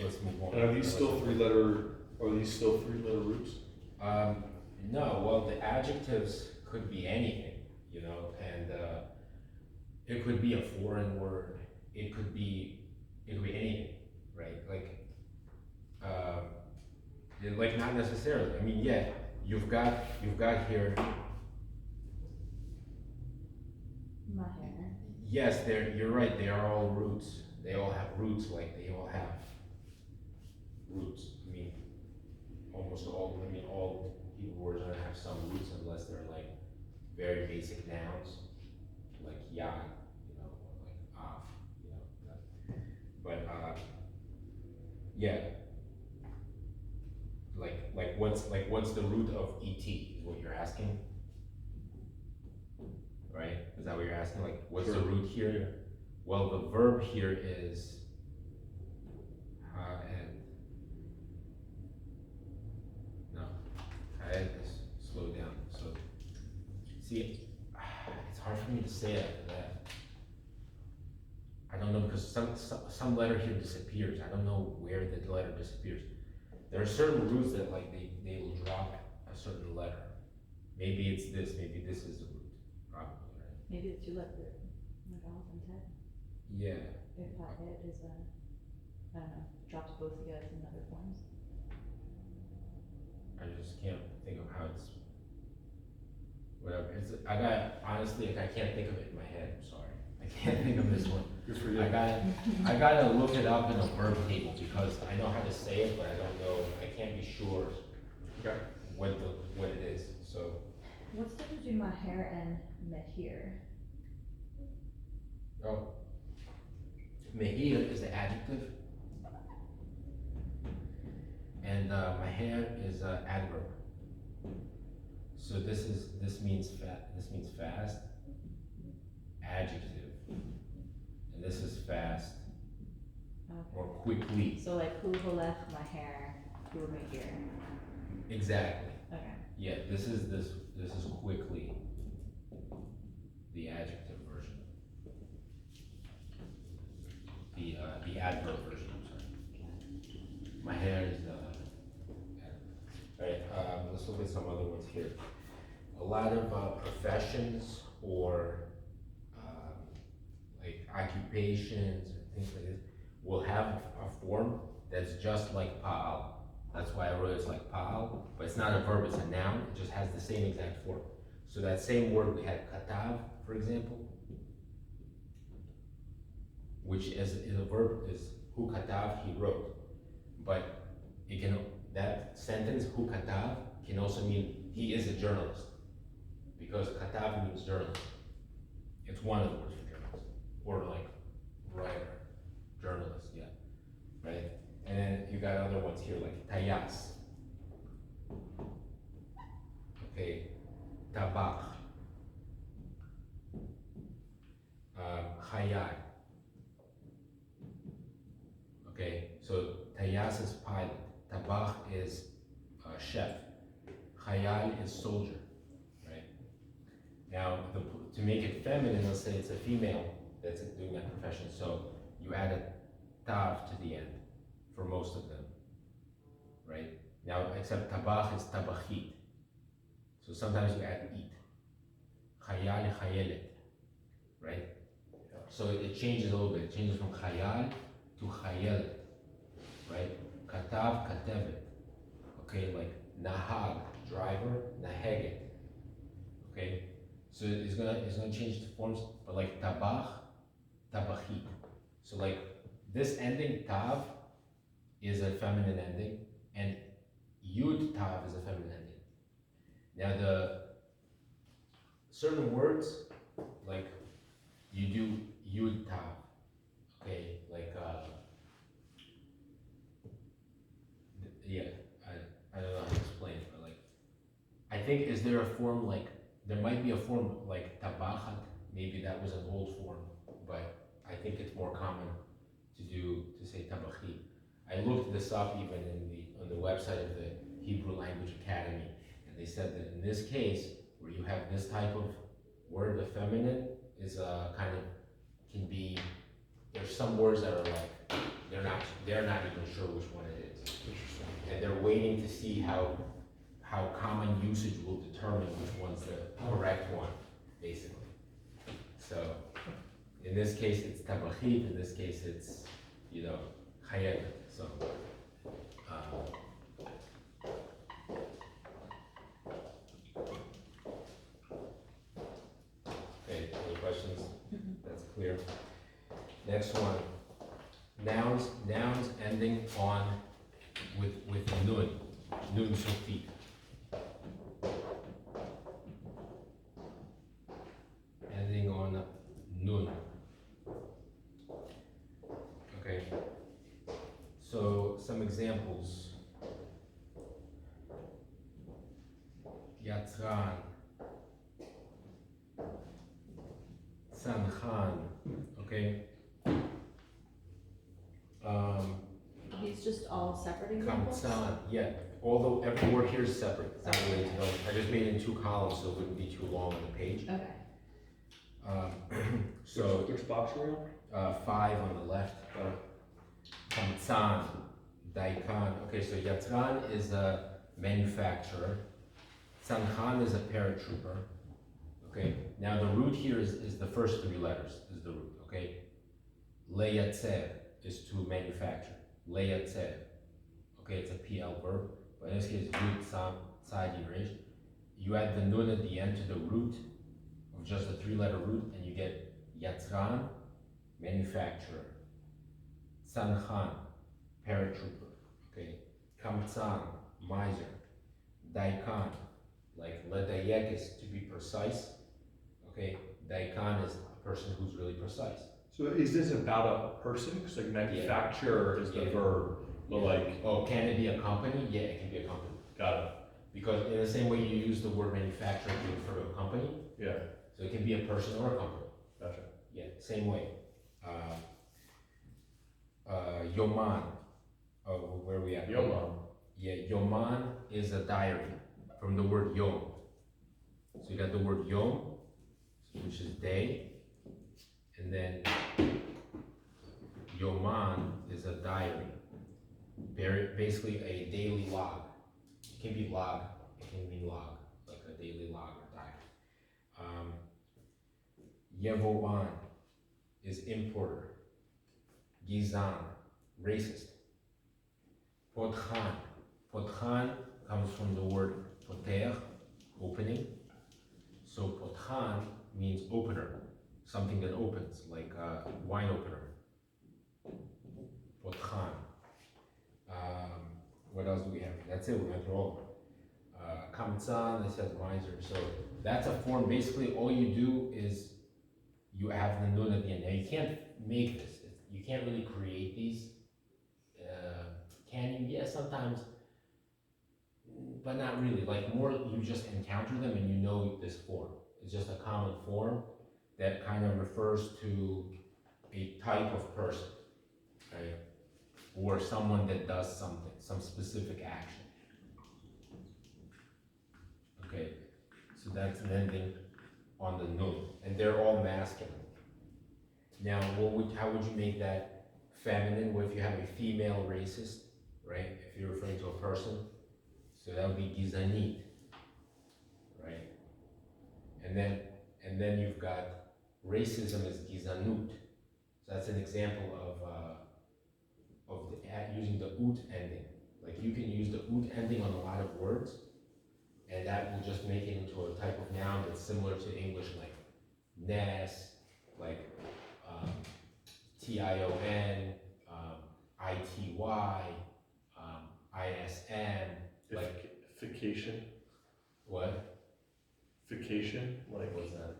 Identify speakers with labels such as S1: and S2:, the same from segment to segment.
S1: let's move on.
S2: And are these still three-letter roots?
S1: No, well, the adjectives could be anything, you know, and it could be a foreign word, it could be anything, right? Like not necessarily. I mean, yeah, you've got here.
S3: Maher.
S1: Yes, you're right. They are all roots. They all have roots. Like they all have roots. I mean, almost all. I mean, all Hebrew words are gonna have some roots unless they're like very basic nouns, like yad, you know, or like af, you know. But yeah. What's the root of et is what you're asking, right? Is that what you're asking? Like, what's the root here? Well, the verb here is and no, I had this slow down. So see, it's hard for me to say after that. I don't know because some letter here disappears. I don't know where the letter disappears. There are certain roots that like they will drop a certain letter. Maybe it's this, maybe this is the root, probably, right?
S3: Maybe it's you like Alf and Ted.
S1: Yeah.
S3: If it is I don't know, drops both you guys in other forms.
S1: I just can't think of how it's whatever. Honestly, I can't think of it in my head, I'm sorry. I can't think of this one.
S2: Good for you.
S1: I gotta look it up in a verb table because I know how to say it, but I don't know, I can't be sure
S2: Okay.
S1: what it is, so.
S3: What's the difference between Maher and Mehir?
S1: Oh. Mehir is the adjective. And Maher is an adverb. So this means fast, adjective. And this is fast or quickly.
S3: So like Hu Holech Maher, Hu Mehir.
S1: Exactly.
S3: Okay.
S1: Yeah, this is quickly the adjective version. The adverb version, I'm sorry. My hair is alright, let's look at some other ones here. A lot of professions or like occupations and things like this will have a form that's just like pa'al. That's why I wrote it like pa'al, but it's not a verb, it's a noun. It just has the same exact form. So that same word we had katav, for example, which is a verb, is hu katav, he wrote. But that sentence, hu katav, can also mean he is a journalist. Because katav means journalist. It's one of the words for journalist. Or like writer, journalist, yeah, right? And then you got other ones here like tayas. Okay, tabach. Chayal. Okay, so tayas is pilot, tabach is chef, chayal is soldier, right? Now, to make it feminine, let's say it's a female that's doing that profession, so you add a tav to the end for most of them, right? Now, except tabach is tabachit, so sometimes you add it. Chayal, chayelet, right? So it changes a little bit. It changes from chayal to chayelet, right? Katav, katevet. Okay, like nahag, driver, naheget. Okay, so it's gonna change the forms, but like tabach, tabachit. So like this ending tav is a feminine ending, and yud tav is a feminine ending. Now the certain words, like you do yud tav, okay, like yeah, I don't know how to explain it, but like I think is there a form like there might be a form like tabachat, maybe that was an old form, but I think it's more common to say tabachit. I looked this up even on the website of the Hebrew Language Academy, and they said that in this case, where you have this type of word, the feminine is kind of can be. There's some words that are like they're not they're not even sure which one it is.
S2: Interesting.
S1: And they're waiting to see how common usage will determine which one's the correct one, basically. So, in this case, it's tabachit, in this case, it's, chayet, so. Okay, any questions? That's clear. Next one, nouns ending with nun sofit. Ending on nun. Okay, so some examples. Yatzran, Sanchan, okay?
S3: These just all separate examples?
S1: Kamtsan, yeah, although every word here is separate, it's not really, I just made it in 2 columns so it wouldn't be too long on the page.
S3: Okay.
S1: So,
S2: Which box are we on?
S1: 5 on the left. Kamtsan, Daikan, okay, so Yatzran is a manufacturer. Sanchan is a paratrooper. Okay, now the root here is the first 3 letters, is the root, okay? Leyatzer is to manufacture. Leyatzer. Okay, it's a PL verb, but in this case, root, sam, side, yirish. You add the nun at the end to the root of just the 3-letter root, and you get yatzran, manufacturer. Sanchan, paratrooper. Okay, kamtzan, miser. Daikan, like ledayek is to be precise. Okay, daikan is a person who's really precise.
S2: So is this about a person? Because like manufacturer is the
S1: Yeah.
S2: verb, but like,
S1: Oh, can it be a company? Yeah, it can be a company.
S2: got it.
S1: Because in the same way you use the word manufacturer to refer to a company,
S2: Yeah,
S1: so it can be a person or a company.
S2: gotcha.
S1: Yeah, same way. Yoman. Oh, where are we at?
S2: Yoman.
S1: Yeah, Yoman is a diary from the word yom. So you got the word yom, which is day, and then Yoman is a diary. Basically a daily log. It can be log, it can mean log, like a daily log or diary. Yevoan is importer. Gizan, racist. Potchan. Potchan comes from the word poter, opening. So potchan means opener, something that opens, like a wine opener. Potchan. What else do we have? That's it, we went through all of them. Kamtzan, it says miser. So that's a form, basically all you do is you have the nun at the end. Now you can't make this, you can't really create these. Can you? Yeah, sometimes, but not really. Like more, you just encounter them and you know this form. It's just a common form that kind of refers to a type of person, right? Or someone that does something, some specific action. Okay, so that's an ending on the nun, and they're all masculine. Now, how would you make that feminine? What if you have a female racist, right? If you're referring to a person, so that would be gizanit, right? And then you've got racism is gizanut. So that's an example of using the ut ending. Like you can use the ut ending on a lot of words, and that will just make it into a type of noun that's similar to English, like ness, like tion, ity, ism, like
S2: Fication.
S1: what?
S2: Fication, like
S1: What's that?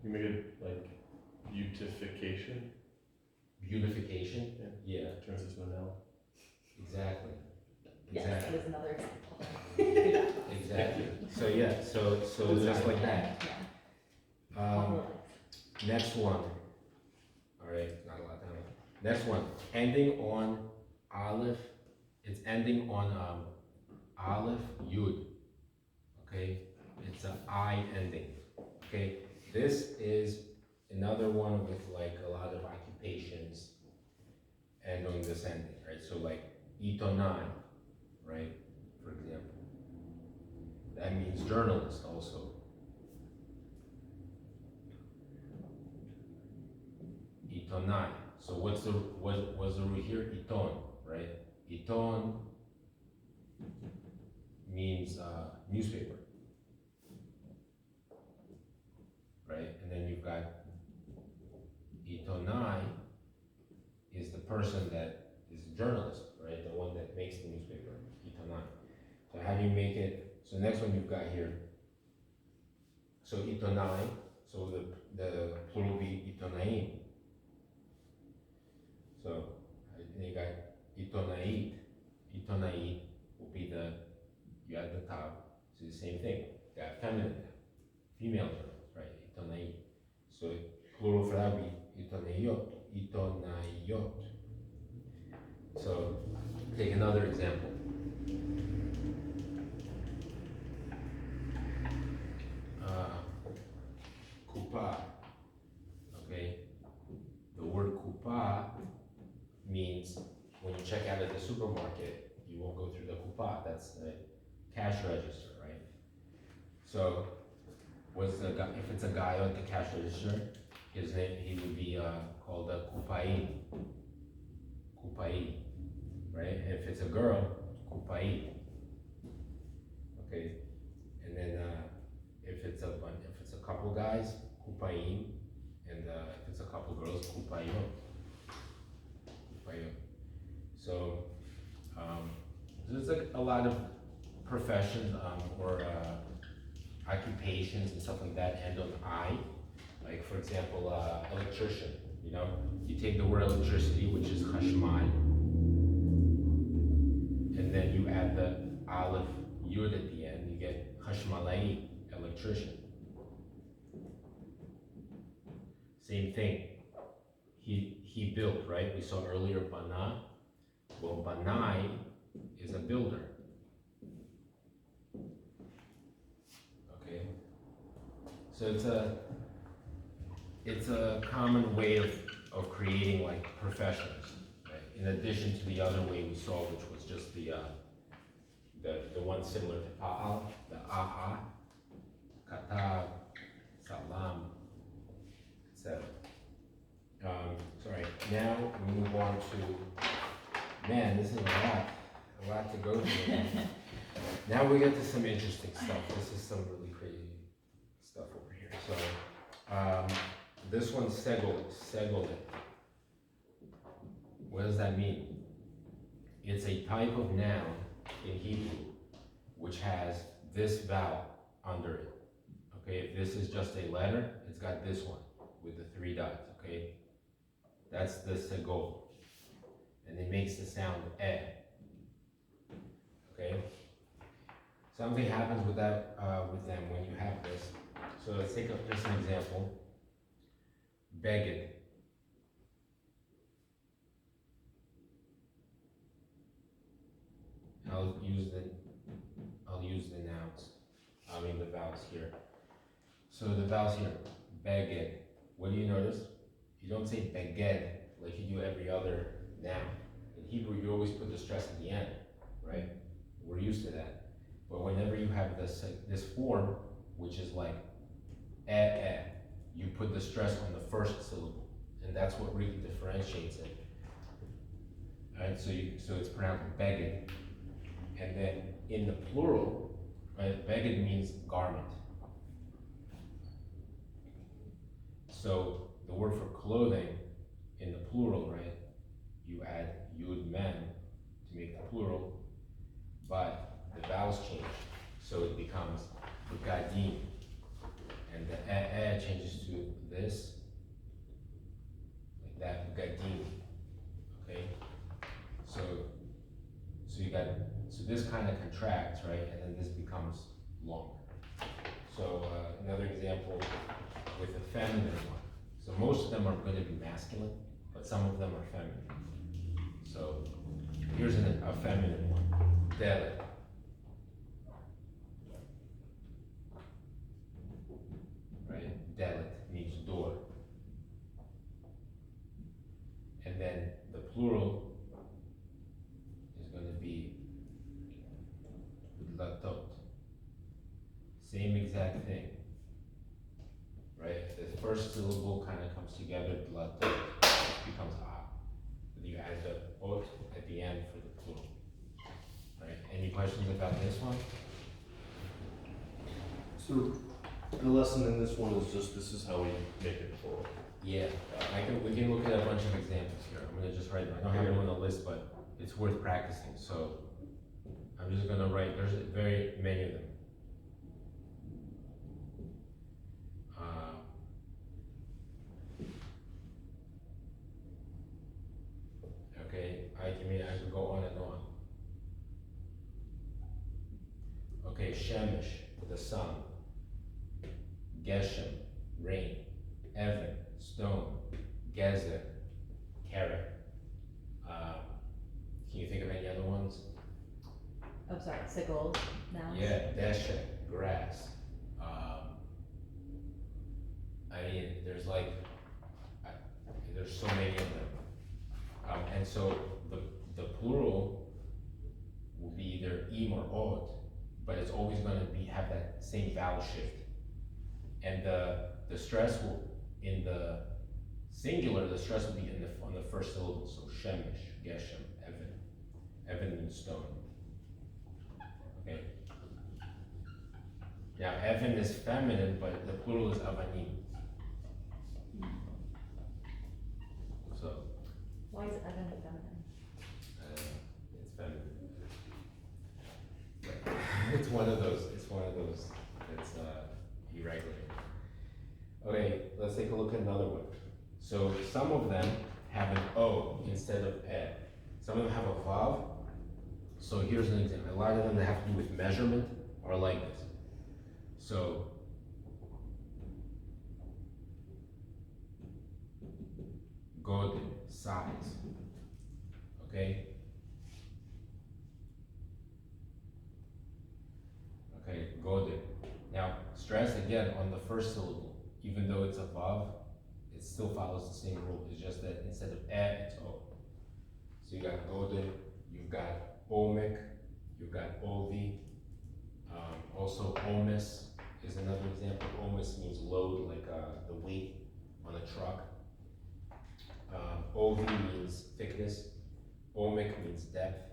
S2: you make it like beautification.
S1: Beautification?
S2: Yeah.
S1: Yeah,
S2: Turns into an L.
S1: exactly.
S3: Yes,
S1: Exactly.
S3: that is another example.
S1: Exactly. So yeah, so just like that.
S3: Yeah. All
S1: Um,
S3: the legs.
S1: next one. All right, not a lot of time. Next one, ending on aleph. It's ending on aleph yud. Okay, it's an I ending. Okay, this is another one with like a lot of occupations, and handling this ending, right? So like itonai, right? For example, that means journalist also. Itonai. So what's the root here? Iton, right? Iton means newspaper, right? And then you've got itonai is the person that is a journalist, right? The one that makes the newspaper, itonai. So how do you make it? So next one you've got here. So itonai, so the plural will be itonaim. So you got itonait. Itonait will be you add the tab, so the same thing. You got feminine, female journals, right? Itonait. So plural for that would be itonaiot. Itonaiot. So take another example. Kupa. Okay. The word kupa means when you check out at the supermarket, you won't go through the kupa. That's the cash register, right? So, if it's a guy at the cash register, his name, he would be called a kupai. Kupai, right? And if it's a girl, kupai. Okay, and then if it's a couple guys, kupaim, and if it's a couple girls, kupayot. So there's like a lot of professions or occupations and stuff like that end on I. Like for example, electrician. You know, you take the word electricity, which is chashmal, and then you add the aleph yud at the end. You get chashmalai, electrician. Same thing. He built, right? We saw earlier bana. Well, banai is a builder. Okay. So it's a common way of creating like professions, right? In addition to the other way we saw, which was just the one similar to pa'al, the aha, katab, salam, etc. Sorry, now we move on to, man, this is a lot to go through. Now we get to some interesting stuff. This is some really crazy stuff over here. So, this one's segolet. What does that mean? It's a type of noun in Hebrew which has this vowel under it. Okay, if this is just a letter, it's got this one with the 3 dots, okay? That's the segol. And it makes the sound eh. Okay? Something happens with that with them when you have this. So let's take just an example. Beged. I'll use the nouns. I mean the vowels here. So the vowels here, beged. What do you notice? You don't say beged like you do every other noun. In Hebrew, you always put the stress at the end, right? We're used to that. But whenever you have this form, which is like you put the stress on the first syllable, and that's what really differentiates it. Alright, so it's pronounced beged. And then in the plural, right, beged means garment. So the word for clothing in the plural, right, you add yud mem to make the plural, but the vowels change. So it becomes begadim. And the changes to this, like that, begadim. Okay? So this kind of contracts, right? And then this becomes longer. So another example with a feminine one. So most of them are going to be masculine, but some of them are feminine. So here's a feminine one, delet. Right? Delet means door. And then the plural same exact thing. Right, the first syllable kind of comes together, it becomes a. You add the ot at the end for the plural. Right, any questions about this one?
S2: So the lesson in this one is just, this is how we make it plural.
S1: Yeah, we can look at a bunch of examples here. I'm gonna just write, I don't have them on the list, but it's worth practicing, so I'm just gonna write, there's very many of them. Okay, I could go on and on. Okay, Shemesh, the sun. Geshem, rain. Evan, stone. Gezer, carrot. Can you think of any other ones?
S3: Oh, sorry, sickles, nouns.
S1: Yeah, deshe, grass. I mean, there's there's so many of them. And so the plural will be either im or od, but it's always gonna have that same vowel shift. And the stress will, in the singular, the stress will be on the first syllable, so shemesh, geshem, evan. Evan means stone. Okay. Now, evan is feminine, but the plural is avanim. So,
S3: Why is Evan feminine?
S1: it's feminine. It's one of those, it's irregular. Okay, let's take a look at another one. So some of them have an O instead of E. Some of them have a Vav. So here's an example. A lot of them that have to do with measurement are like this. So God, size. Okay? Okay, Godel. Now, stress again on the first syllable. Even though it's a Vav, it still follows the same rule. It's just that instead of E, it's O. So you got Godel, you've got Omek, you've got Ovi. Also, Omis is another example. Omis means load, like the weight on a truck. Ovi means thickness. Omek means depth.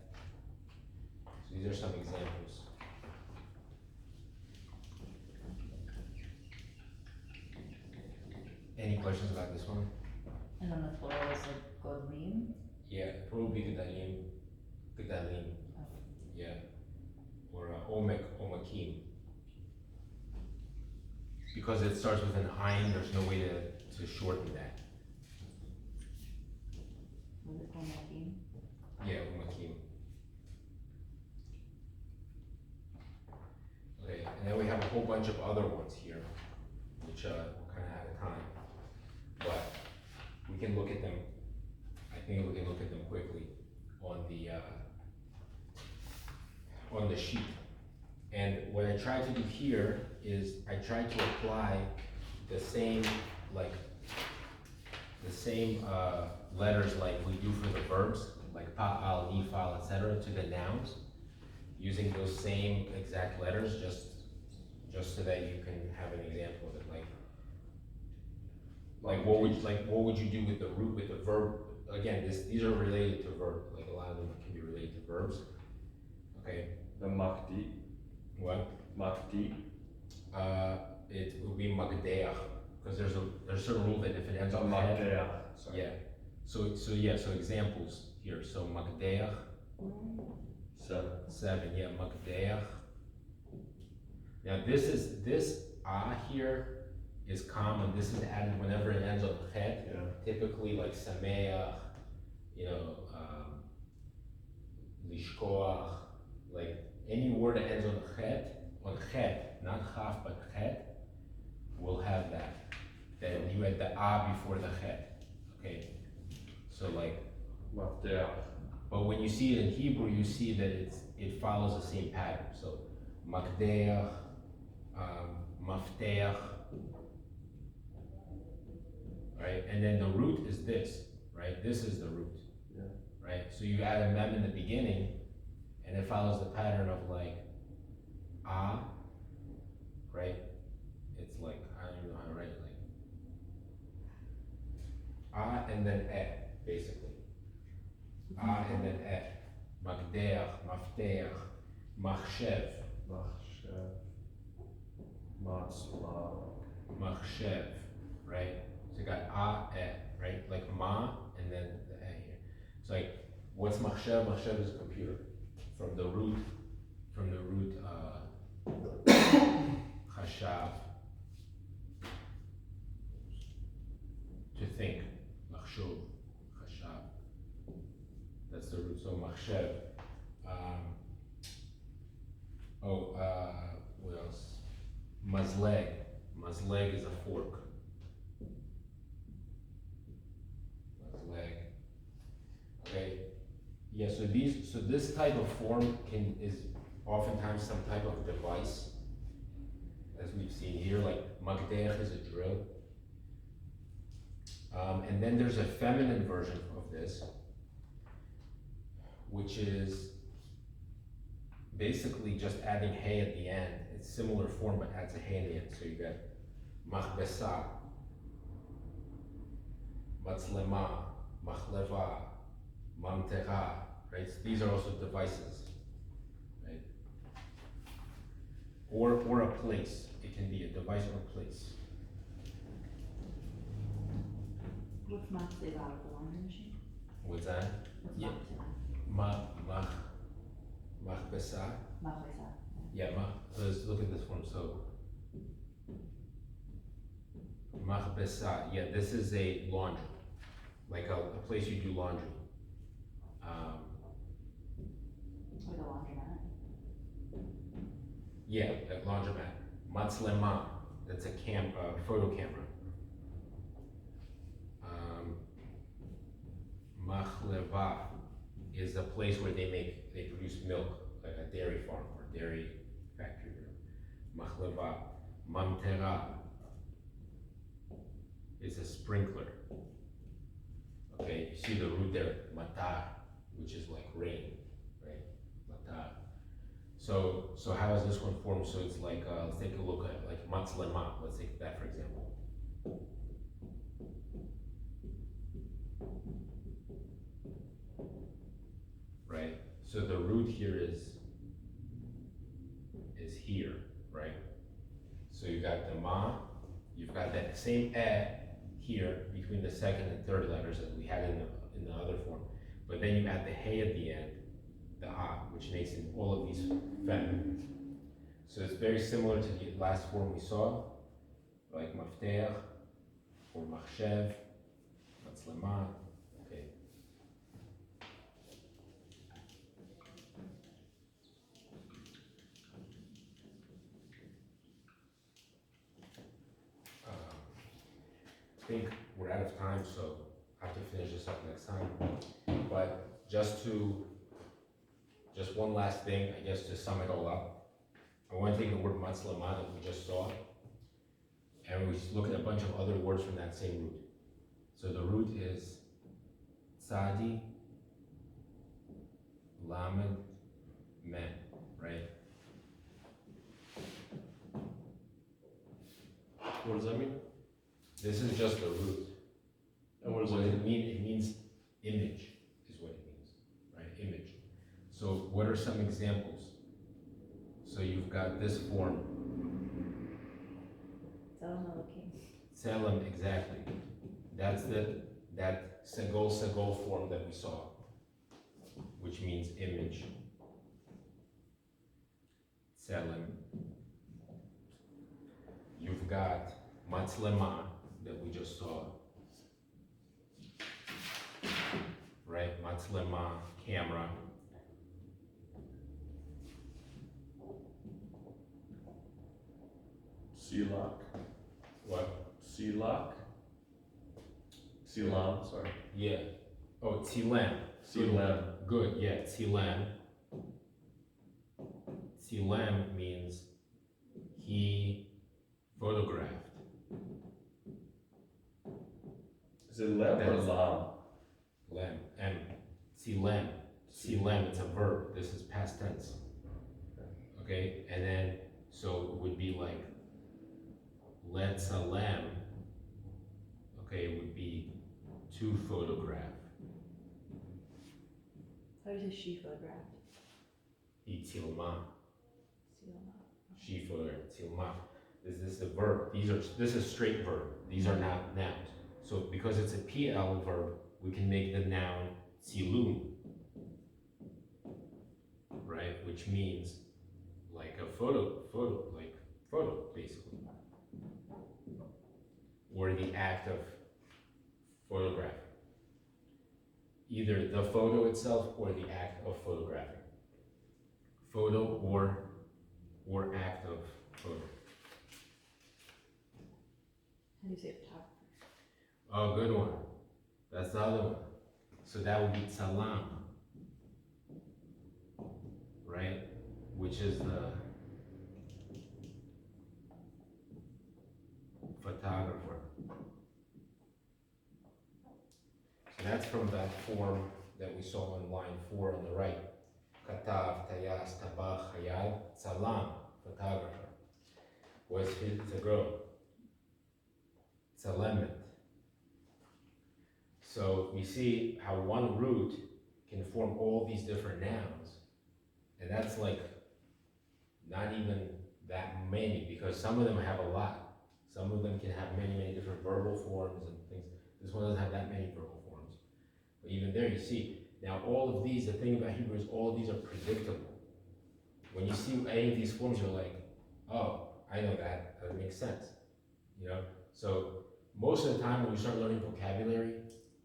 S1: So these are some examples. Any questions about this one?
S3: And then the plural is like godlim.
S1: Yeah, probably Gedalim.
S3: Oh.
S1: Yeah. Or Omek, Omakim. Because it starts with an ayin, there's no way to shorten that.
S3: Was it omakim?
S1: Yeah, Omakim. Okay, and then we have a whole bunch of other ones here, which we're kind of out of time. But we can look at them, I think we can look at them quickly on the sheet. And what I try to do here is I try to apply the same letters like we do for the verbs, like pa'al, nifal, etc., to the nouns, using those same exact letters, just so that you can have an example of it. Like what would you do with the root, with the verb? Again, these are related to verb. Like a lot of them can be related to verbs. Okay.
S2: The makdi.
S1: What?
S2: Makdi.
S1: It will be magdeach, because there's a certain rule that if it ends on head.
S2: Makdeach. Sorry.
S1: Yeah. So examples here. So magdeach. 7. Yeah, magdeach. Now this here is common. This is added whenever it ends on chet.
S2: Yeah.
S1: Typically like sameach, lishkoach, like any word that ends on chet, not chaf but chet, will have that. Then you add the a before the chet. Okay. So like,
S2: Makdeach.
S1: but when you see it in Hebrew, you see that it follows the same pattern. So magdeach, mafteach. Right, and then the root is this, right? This is the root,
S2: Yeah.
S1: right? So you add a mem in the beginning, and it follows the pattern of like a, right? It's like, I don't even know how to write it, like, and then basically. And then מקדח, מפתח, מחשב,
S2: Machshev. Matzlah.
S1: מחשב, right? So you got right? Like ma and then the here. It's like, what's מחשב? מחשב is a computer. From the root, חשב, to think, מחשוב, חשב. That's the root, so מחשב. What else? Mazleg. Mazleg is a fork. Mazleg. Okay. Yeah. So this type of form is oftentimes some type of device, as we've seen here. Like magdech is a drill. And then there's a feminine version of this, which is basically just adding hay at the end. It's similar form, but adds a hay in the end. So you got machbesa, matzlema, machleva, mamtera, right? So these are also devices, right? Or a place. It can be a device or a place.
S3: What's Matzeva, the laundry machine?
S1: What's that?
S3: What's
S1: Yeah.
S3: Matzeva?
S1: Machbesa.
S3: Matzeva.
S1: Yeah, so let's look at this one. So, machbesa. Yeah, this is a laundry, like a place you do laundry.
S3: Like a laundromat.
S1: Yeah, a laundromat. Matzlema. That's a photo camera. Machleva is a place where they produce milk, like a dairy farm or dairy factory. Machleva. Mamtera is a sprinkler. Okay, you see the root there, matar, which is like rain, right? Matar. So how is this one formed? So it's like, let's take a look at like matzlema. Let's take that for example. Right? So the root here is here, right? So you got the ma, you've got that same here between the second and third letters as we had in the other form, but then you add the hey at the end, the which makes it all of these feminine. So it's very similar to the last form we saw, like mafteach or machshev, matzlema. Okay. I think we're out of time, so I have to finish this up next time. But just one last thing, I guess, to sum it all up. I want to take the word matzlema that we just saw, and we look at a bunch of other words from that same root. So the root is tzadi, lamed, mem, right?
S2: What does that mean?
S1: This is just the root.
S2: And what does
S1: What
S2: it
S1: does
S2: mean?
S1: it mean? It means image, is what it means, right? Image. So what are some examples? So you've got this form,
S3: Tselem Elokim.
S1: Tselem, exactly. That's that segol form that we saw, which means image. Tselem. You've got matzlema that we just saw, right? Matzlema, camera.
S2: Silak.
S1: What?
S2: Silak. Silam, sorry.
S1: Yeah. Oh, Tsilem.
S2: Silem.
S1: Good, yeah, Tsilem. Tsilem means he photographed.
S2: Is it lem or
S1: That's-
S2: lam?
S1: Lem, M. Tsilem. Tsilem, it's a verb. This is past tense. Okay, and then, so it would be like Letzalem, okay, would be to photograph.
S3: How do you say she photographed?
S1: Itzilma,
S3: Silma.
S1: she photographed, tzilma. This is a verb. This is straight verb. These are not nouns. So because it's a PL verb, we can make the noun tzilum, right? Which means like a photo, basically. Or the act of photographing. Either the photo itself or the act of photographing. Photo or act of photo.
S3: How do you say photographer?
S1: Oh, good one. That's the other one. So that would be tsalam, right? Which is the photographer. So that's from that form that we saw in line 4 on the right. Katav, Tayas, Tabach, Hayal, Tsalam, photographer. Was it's a girl. Tsalemet. So we see how one root can form all these different nouns. And that's like not even that many, because some of them have a lot. Some of them can have many, many different verbal forms and things. This one doesn't have that many verbal forms. But even there you see, now all of these, the thing about Hebrew is all of these are predictable. When you see any of these forms, you're like, oh, I know that, that makes sense. You know? So most of the time when you start learning vocabulary,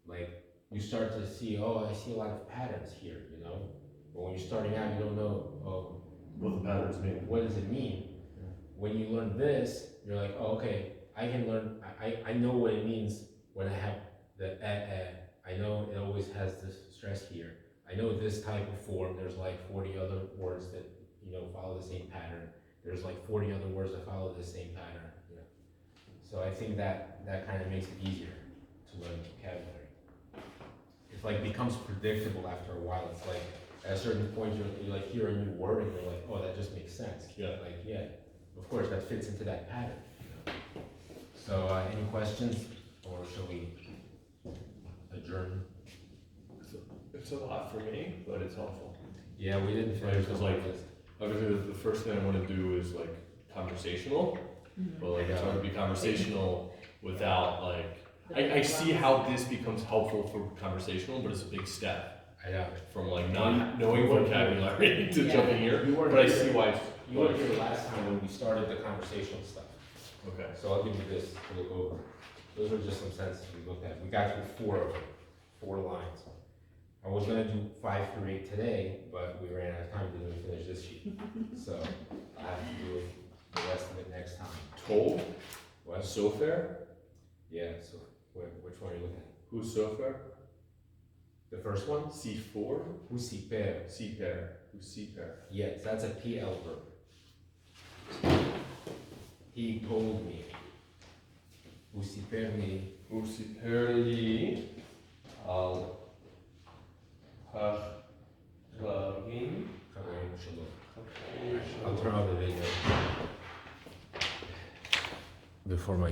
S1: like you start to see, oh, I see a lot of patterns here, you know? But when you're starting out, you don't know, oh,
S2: What the patterns mean.
S1: what does it mean?
S2: Yeah.
S1: When you learn this, you're like, oh, okay, I can learn, I know what it means when I have the I know it always has this stress here. I know this type of form, there's like 40 other words that, you know, follow the same pattern. There's like 40 other words that follow the same pattern, you know. So I think that kind of makes it easier to learn vocabulary. It like becomes predictable after a while. It's like at a certain point you like hear a new word and you're like, oh, that just makes sense.
S2: Yeah.
S1: Like, yeah, of course that fits into that pattern. You know? So any questions, or shall we adjourn?
S2: It's a lot for me, but it's helpful.
S1: Yeah, we didn't finish
S2: Because,
S1: the
S2: like,
S1: list.
S2: Obviously, the first thing I want to do is like conversational, but like it's hard to be conversational without like. I see how this becomes helpful for conversational, but it's a big step
S1: I know.
S2: from like not knowing vocabulary to jumping here.
S1: You weren't
S2: But I
S1: here.
S2: see why it's
S1: You were here last time when we started the conversational stuff.
S2: okay.
S1: So I'll give you this to look over. Those were just some sentences we looked at. We got through 4 of them, 4 lines. I was gonna do 5 through 8 today, but we ran out of time because we finished this sheet. So I have to do the rest of it next time.
S2: Told,
S1: What?
S2: Sofer,
S1: Yeah, so which one are you looking at?
S2: who's Sofer?
S1: The first one?
S2: C4,
S1: Husiper.
S2: Siper, who's Siper?
S1: Yes, that's a PL verb. He told me. Husiperni.
S2: Who Siper li al hachlavim.
S1: I'll turn off the video before my